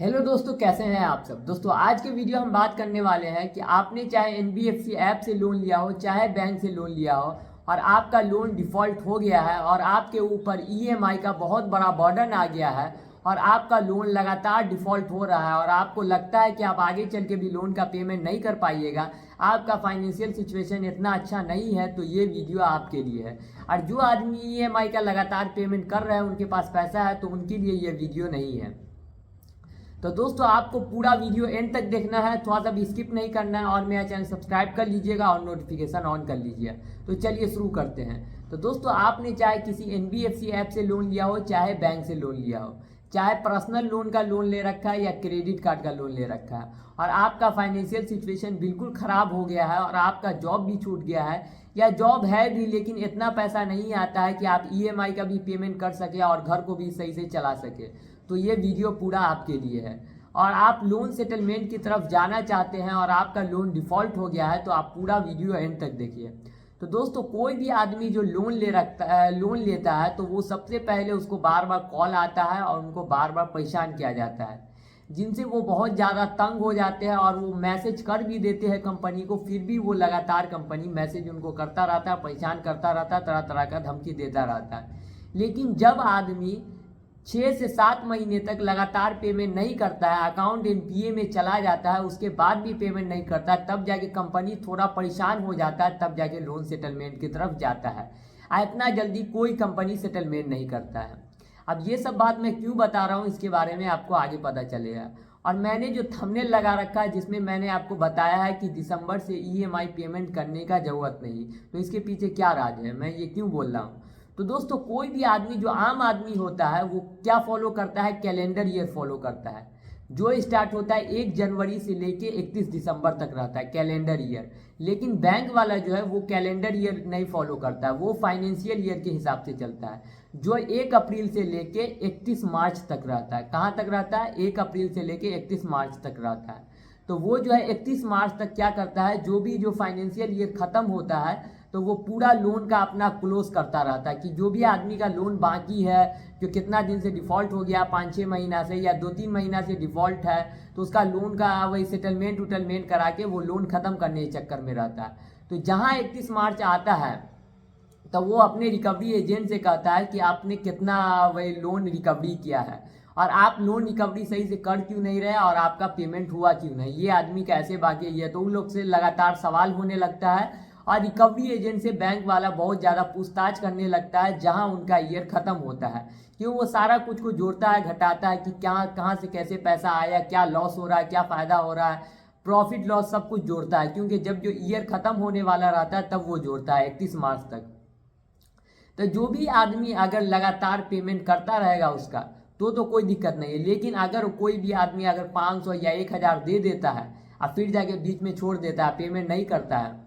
Hello दोस्तों, कैसे हैं आप सब। दोस्तों आज के वीडियो हम बात करने वाले हैं कि आपने चाहे एनबीएफसी ऐप से लोन लिया हो, चाहे बैंक से लोन लिया हो और आपका लोन डिफ़ॉल्ट हो गया है और आपके ऊपर ईएमआई का बहुत बड़ा बर्डन आ गया है और आपका लोन लगातार डिफ़ॉल्ट हो रहा है और आपको लगता है कि आप आगे चल के भी लोन का पेमेंट नहीं कर पाइएगा, आपका फाइनेंशियल सिचुएशन इतना अच्छा नहीं है, तो ये वीडियो आपके लिए है। और जो आदमी ईएमआई का लगातार पेमेंट कर रहे हैं, उनके पास पैसा है, तो उनके लिए ये वीडियो नहीं है। तो दोस्तों आपको पूरा वीडियो एंड तक देखना है, थोड़ा सा भी स्किप नहीं करना है और मेरा चैनल सब्सक्राइब कर लीजिएगा और नोटिफिकेशन ऑन कर लीजिए। तो चलिए शुरू करते हैं। तो दोस्तों आपने चाहे किसी एनबीएफसी ऐप से लोन लिया हो, चाहे बैंक से लोन लिया हो, चाहे पर्सनल लोन का लोन ले रखा है या क्रेडिट कार्ड का लोन ले रखा है और आपका फाइनेंशियल सिचुएशन बिल्कुल ख़राब हो गया है और आपका जॉब भी छूट गया है या जॉब है भी लेकिन इतना पैसा नहीं आता है कि आप ईएमआई का भी पेमेंट कर सके और घर को भी सही से चला सके, तो ये वीडियो पूरा आपके लिए है। और आप लोन सेटलमेंट की तरफ जाना चाहते हैं और आपका लोन डिफ़ॉल्ट हो गया है, तो आप पूरा वीडियो एंड तक देखिए। तो दोस्तों कोई भी आदमी जो लोन लेता है तो वो सबसे पहले उसको बार बार कॉल आता है और उनको बार बार परेशान किया जाता है, जिनसे वो बहुत ज़्यादा तंग हो जाते हैं और वो मैसेज कर भी देते हैं कंपनी को, फिर भी वो लगातार कंपनी मैसेज उनको करता रहता है, परेशान करता रहता है, तरह तरह का धमकी देता रहता है। लेकिन जब आदमी 6 से 7 महीने तक लगातार पेमेंट नहीं करता है, अकाउंट एनपीए में चला जाता है, उसके बाद भी पेमेंट नहीं करता है, तब जाके कंपनी थोड़ा परेशान हो जाता है, तब जाके लोन सेटलमेंट की तरफ जाता है। इतना जल्दी कोई कंपनी सेटलमेंट नहीं करता है। अब ये सब बात मैं क्यों बता रहा हूँ, इसके बारे में आपको आगे पता चलेगा। और मैंने जो थंबनेल लगा रखा है जिसमें मैंने आपको बताया है कि दिसंबर से ईएमआई पेमेंट करने का ज़रूरत नहीं, तो इसके पीछे क्या राज है, मैं ये क्यों बोल रहा हूँ। तो दोस्तों कोई भी आदमी, जो आम आदमी होता है, वो क्या फॉलो करता है, कैलेंडर ईयर फॉलो करता है, जो स्टार्ट होता है 1 जनवरी से लेके 31 दिसंबर तक रहता है कैलेंडर ईयर। लेकिन बैंक वाला जो है वो कैलेंडर ईयर नहीं फॉलो करता है, वो फाइनेंशियल ईयर के हिसाब से चलता है, जो 1 अप्रैल से लेके 31 मार्च तक रहता है। कहाँ तक रहता है? 1 अप्रैल से लेके 31 मार्च तक रहता है। तो वो जो है 31 मार्च तक क्या करता है, जो फाइनेंशियल ईयर ख़त्म होता है तो वो पूरा लोन का अपना क्लोज करता रहता है कि जो भी आदमी का लोन बाकी है, जो कितना दिन से डिफ़ॉल्ट हो गया, 5-6 महीना से या 2-3 महीना से डिफ़ॉल्ट है, तो उसका लोन का वही सेटलमेंट करा के वो लोन ख़त्म करने के चक्कर में रहता है। तो जहाँ 31 मार्च आता है तो वो अपने रिकवरी एजेंट से कहता है कि आपने कितना वही लोन रिकवरी किया है और आप लोन रिकवरी सही से कर क्यों नहीं रहे और आपका पेमेंट हुआ क्यों नहीं, ये आदमी कैसे बाकी है। तो उन लोग से लगातार सवाल होने लगता है और रिकवरी एजेंट से बैंक वाला बहुत ज़्यादा पूछताछ करने लगता है जहां उनका ईयर ख़त्म होता है, क्यों वो सारा कुछ को जोड़ता है, घटाता है कि क्या कहाँ से कैसे पैसा आया, क्या लॉस हो रहा है, क्या फ़ायदा हो रहा है, प्रॉफिट लॉस सब कुछ जोड़ता है, क्योंकि जब जो ईयर ख़त्म होने वाला रहता है तब वो जोड़ता है 31 मार्च तक। तो जो भी आदमी अगर लगातार पेमेंट करता रहेगा उसका तो कोई दिक्कत नहीं है। लेकिन अगर कोई भी आदमी अगर 500 या 1000 दे देता है और फिर जाके बीच में छोड़ देता है, पेमेंट नहीं करता है,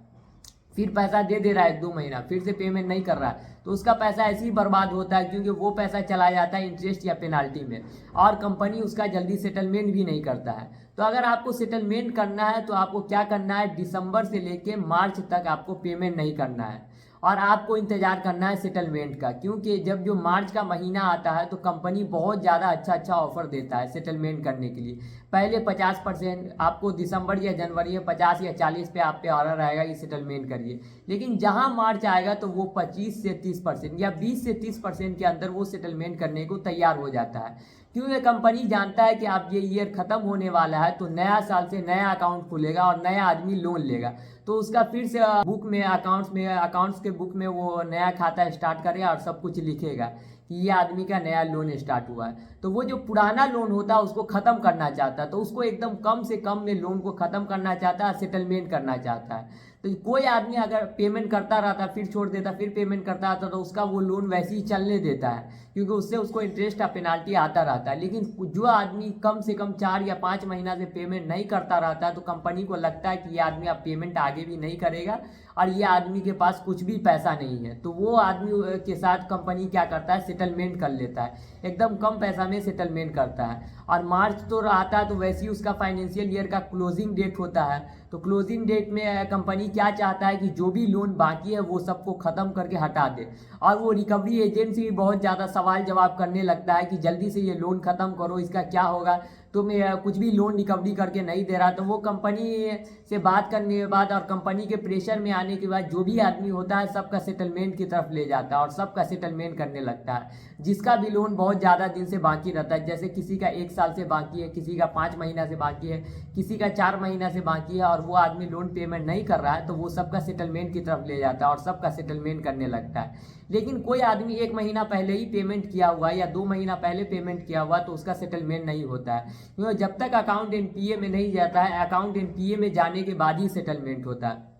फिर पैसा दे रहा है 1-2 महीना, फिर से पेमेंट नहीं कर रहा है, तो उसका पैसा ऐसे ही बर्बाद होता है, क्योंकि वो पैसा चला जाता है इंटरेस्ट या पेनाल्टी में और कंपनी उसका जल्दी सेटलमेंट भी नहीं करता है। तो अगर आपको सेटलमेंट करना है तो आपको क्या करना है, दिसंबर से लेके मार्च तक आपको पेमेंट नहीं करना है और आपको इंतज़ार करना है सेटलमेंट का, क्योंकि जब जो मार्च का महीना आता है तो कंपनी बहुत ज़्यादा अच्छा ऑफर देता है सेटलमेंट करने के लिए। पहले 50% आपको दिसंबर या जनवरी में 50 या 40 पे आप पे ऑर्डर आएगा कि सेटलमेंट करिए, लेकिन जहां मार्च आएगा तो वो 25 से 30% या 20 से 30% के अंदर वो सेटलमेंट करने को तैयार हो जाता है, क्योंकि कंपनी जानता है कि आप ये ईयर ख़त्म होने वाला है तो नया साल से नया अकाउंट खुलेगा और नया आदमी लोन लेगा, तो उसका फिर से बुक में अकाउंट्स के बुक में वो नया खाता स्टार्ट करेगा और सब कुछ लिखेगा कि ये आदमी का नया लोन स्टार्ट हुआ है। तो वो जो पुराना लोन होता है उसको ख़त्म करना चाहता है, तो उसको एकदम कम से कम में लोन को ख़त्म करना चाहता है, सेटलमेंट करना चाहता है। तो कोई आदमी अगर पेमेंट करता रहता, फिर छोड़ देता, फिर पेमेंट करता रहता, तो उसका वो लोन वैसे ही चलने देता है, क्योंकि उससे उसको इंटरेस्ट या पेनाल्टी आता रहता है। लेकिन जो आदमी कम से कम 4 या 5 महीना से पेमेंट नहीं करता रहता है, तो कंपनी को लगता है कि ये आदमी अब पेमेंट आगे भी नहीं करेगा और ये आदमी के पास कुछ भी पैसा नहीं है, तो वो आदमी के साथ कंपनी क्या करता है, सेटलमेंट कर लेता है, एकदम कम पैसा में सेटलमेंट करता है। और मार्च तो आता है तो वैसे ही उसका फाइनेंशियल ईयर का क्लोजिंग डेट होता है, तो क्लोजिंग डेट में कंपनी क्या चाहता है कि जो भी लोन बाकी है वो सबको ख़त्म करके हटा दे, और वो रिकवरी एजेंसी भी बहुत ज़्यादा सवाल जवाब करने लगता है कि जल्दी से ये लोन ख़त्म करो, इसका क्या होगा। तो मैं कुछ भी लोन रिकवरी करके नहीं दे रहा, तो वो कंपनी से बात करने के बाद और कंपनी के प्रेशर में आने के बाद जो भी आदमी होता है सबका सेटलमेंट की तरफ ले जाता है और सबका सेटलमेंट करने लगता है। जिसका भी लोन बहुत ज़्यादा दिन से बाकी रहता है, जैसे किसी का 1 साल से बाकी है, किसी का 5 महीना से बाकी है, किसी का 4 महीना से बाकी है और वो आदमी लोन पेमेंट नहीं कर रहा है, तो वो सबका सेटलमेंट की तरफ ले जाता है और सबका सेटलमेंट करने लगता है। लेकिन कोई आदमी 1 महीना पहले ही पेमेंट किया हुआ है या 2 महीना पहले पेमेंट किया हुआ, तो उसका सेटलमेंट नहीं होता है, क्योंकि जब तक अकाउंट एनपीए में नहीं जाता है, अकाउंट एनपीए में जाने के बाद ही सेटलमेंट होता है।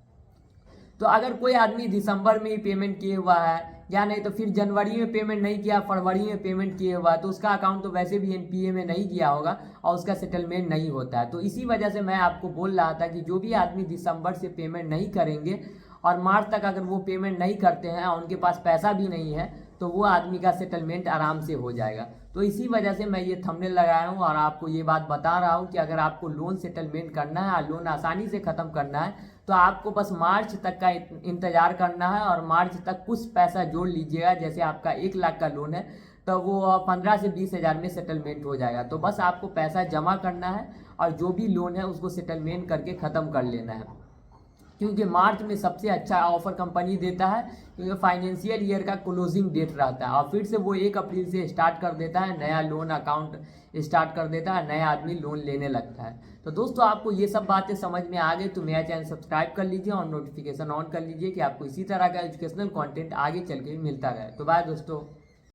तो अगर कोई आदमी दिसंबर में ही पेमेंट किए हुआ है या नहीं तो फिर जनवरी में पेमेंट नहीं किया, फरवरी में पेमेंट किए हुआ है, तो उसका अकाउंट तो वैसे भी एनपीए में नहीं गया होगा और उसका सेटलमेंट नहीं होता है। तो इसी वजह से मैं आपको बोल रहा था कि जो भी आदमी दिसंबर से पेमेंट नहीं करेंगे और मार्च तक अगर वो पेमेंट नहीं करते हैं और उनके पास पैसा भी नहीं है, तो वो आदमी का सेटलमेंट आराम से हो जाएगा। तो इसी वजह से मैं ये थंबनेल लगाया हूँ और आपको ये बात बता रहा हूँ कि अगर आपको लोन सेटलमेंट करना है और लोन आसानी से ख़त्म करना है, तो आपको बस मार्च तक का इंतज़ार करना है और मार्च तक कुछ पैसा जोड़ लीजिएगा। जैसे आपका 1 लाख का लोन है तो वो 15 से 20 हज़ार में सेटलमेंट हो जाएगा। तो बस आपको पैसा जमा करना है और जो भी लोन है उसको सेटलमेंट करके ख़त्म कर लेना है, क्योंकि मार्च में सबसे अच्छा ऑफर कंपनी देता है, क्योंकि फाइनेंशियल ईयर का क्लोजिंग डेट रहता है और फिर से वो 1 अप्रैल से स्टार्ट कर देता है, नया लोन अकाउंट स्टार्ट कर देता है, नया आदमी लोन लेने लगता है। तो दोस्तों आपको ये सब बातें समझ में आ गई तो मेरा चैनल सब्सक्राइब कर लीजिए और नोटिफिकेशन ऑन कर लीजिए कि आपको इसी तरह का एजुकेशनल कंटेंट आगे चल के मिलता रहे। तो बाय दोस्तों।